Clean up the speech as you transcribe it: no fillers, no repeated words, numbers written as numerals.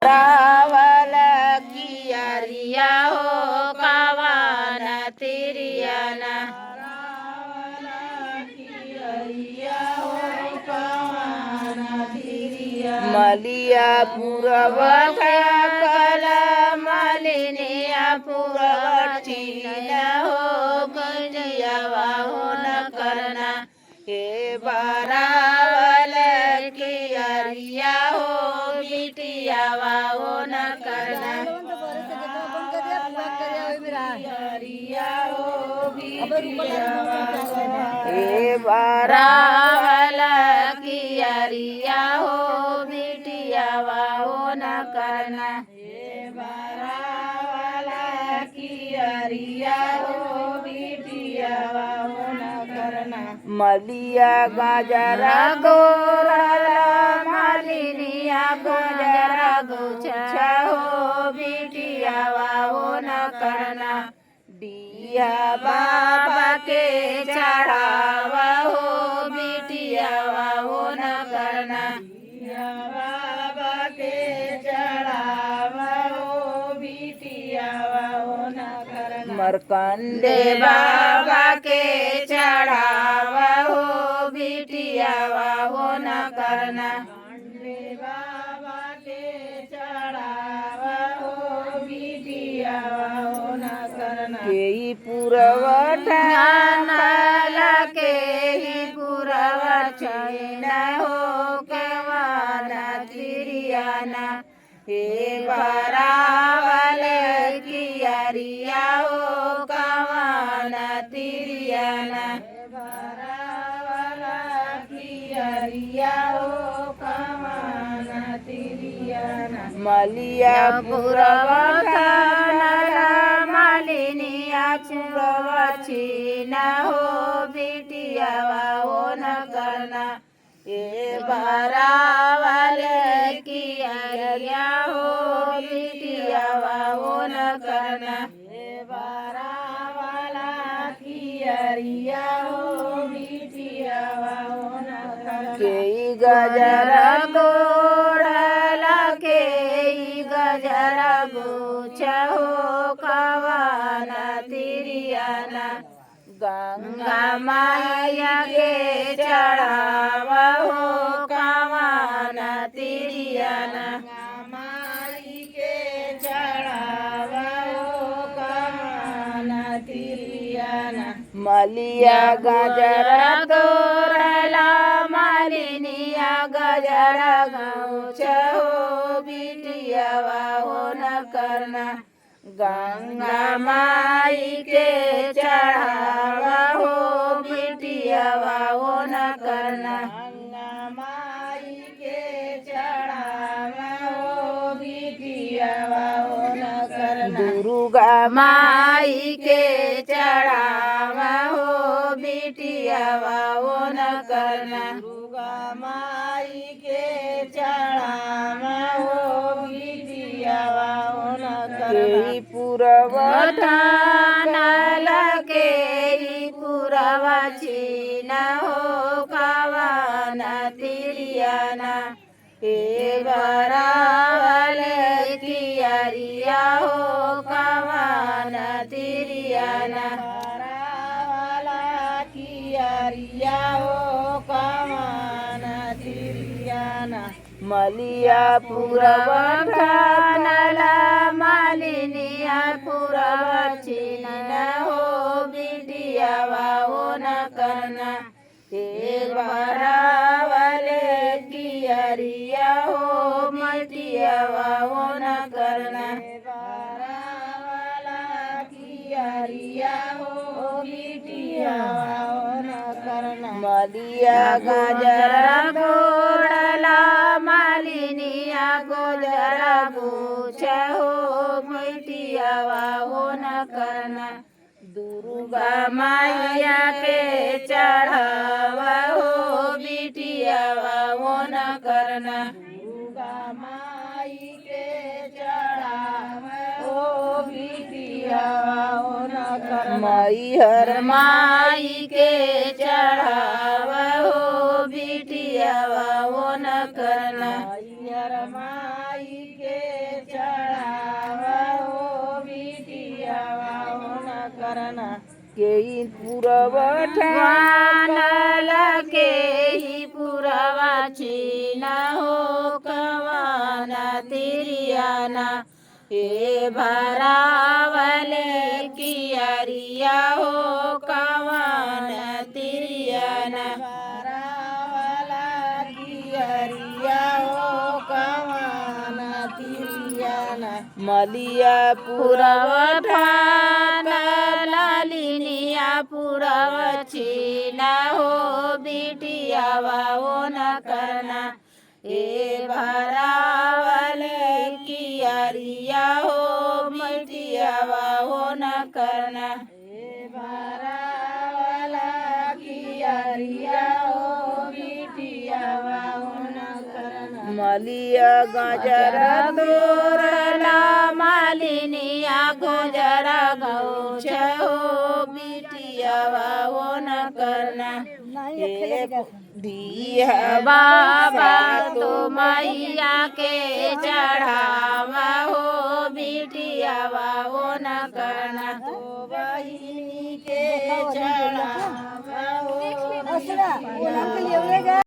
रावल कियरिया हो कवन तिरियाना मलिया पूरवठ कल मलिनिया पूरवठीन हो गलिया हो न करना हे बरावल कियरिया हो बिटिया हो न करना हे बरावल कियरिया हो बिटिया हो न करना हे बरावल कियरिया हो बिटिया हो न करना मलिया गाजरा गोरला मालिनिया गाजरा गोछा हो बिटिया हो न करना दिया बाबा के चढ़ावा हो बिटिया हो न करना दिया बाबा के चढ़ावा हो बिटिया हो न करना मरकंडे बाबा के चढ़ावा हो बिटिया हो न करना बाबा के चढ़ावा हो बिटिया हो न करना के पुरवठा के ही पुरवठना हो केवाना तिरियाना हे बरावल कियरिया हो कवाना तिरियाना बरावल कियरिया हो कवाना तिरियाना मलिया पुरवठा मालिनिया चुरवठीना हो बिटिया हो न करना ए बरावल कियरिया हो बिटिया हो न करना ए बरावल कियरिया हो बिटिया हो न करना के गजरा गोरला के गजरा गोछा हो कवाना तिरियाना गंगा माया के चढ़ावा हो कवाना तिरियाना माई के चढ़ावा हो कवाना तिरियाना मलिया गजरा गोरला मालिनिया गजरा गौछा हो बिटिया हो न करना गंगा माई के चढ़ावा हो बिटिया हो न करना गंगा माई के चढ़ावा हो बिटिया हो न करना दुर्गा माई के चढ़ावा हो बिटिया हो न करना दुर्गा माई के चढ़ावा हो बिटिया हो न करना पुरवठा के पुरवचीना हो कवाना तिरियाना हे बरावल कियरिया हो कवाना तिरियाना बरावल कियरिया हो कवाना तिरियाना मलिया पुरवठा मालिनिया पुरवठीना हो बिटिया हो न करना हे बरावल कियरिया हो बिटिया हो न करना बरावल कियरिया हो बिटिया हो न करना मलिया गजरा गोरला मालिनिया गोजरा गोछा हो बिटिया हो न करना दुर्गा माया के चढ़ावा हो बिटिया हो न करना दुर्गा माई के चढ़ावा हो बिटिया हो न करना मैहर माई के चढ़ावा हो बिटिया हो न करना मैहर माई के के ही पुरवठानल के ही पुरवा छीना हो कवाना तिरियाना हे भरावले कियरिया हो कवाना तिरियाना भरावला कियरिया हो कवाना तिरियाना मलिया पुरवठान लालिनिया पुरव छीना हो बिटिया वो न करना ए भरावले कियरिया हो बिटिया वो न करना ए भरावला कियरिया हो बिटिया वो न करना मलिया गजर तोरला मालिनिया गुजर गौछ हो बिटिया वो न करना दिया बाबा तो मैया के चढ़ावा हो बिटिया वो न करना तो बहिनी के चढ़ावा हो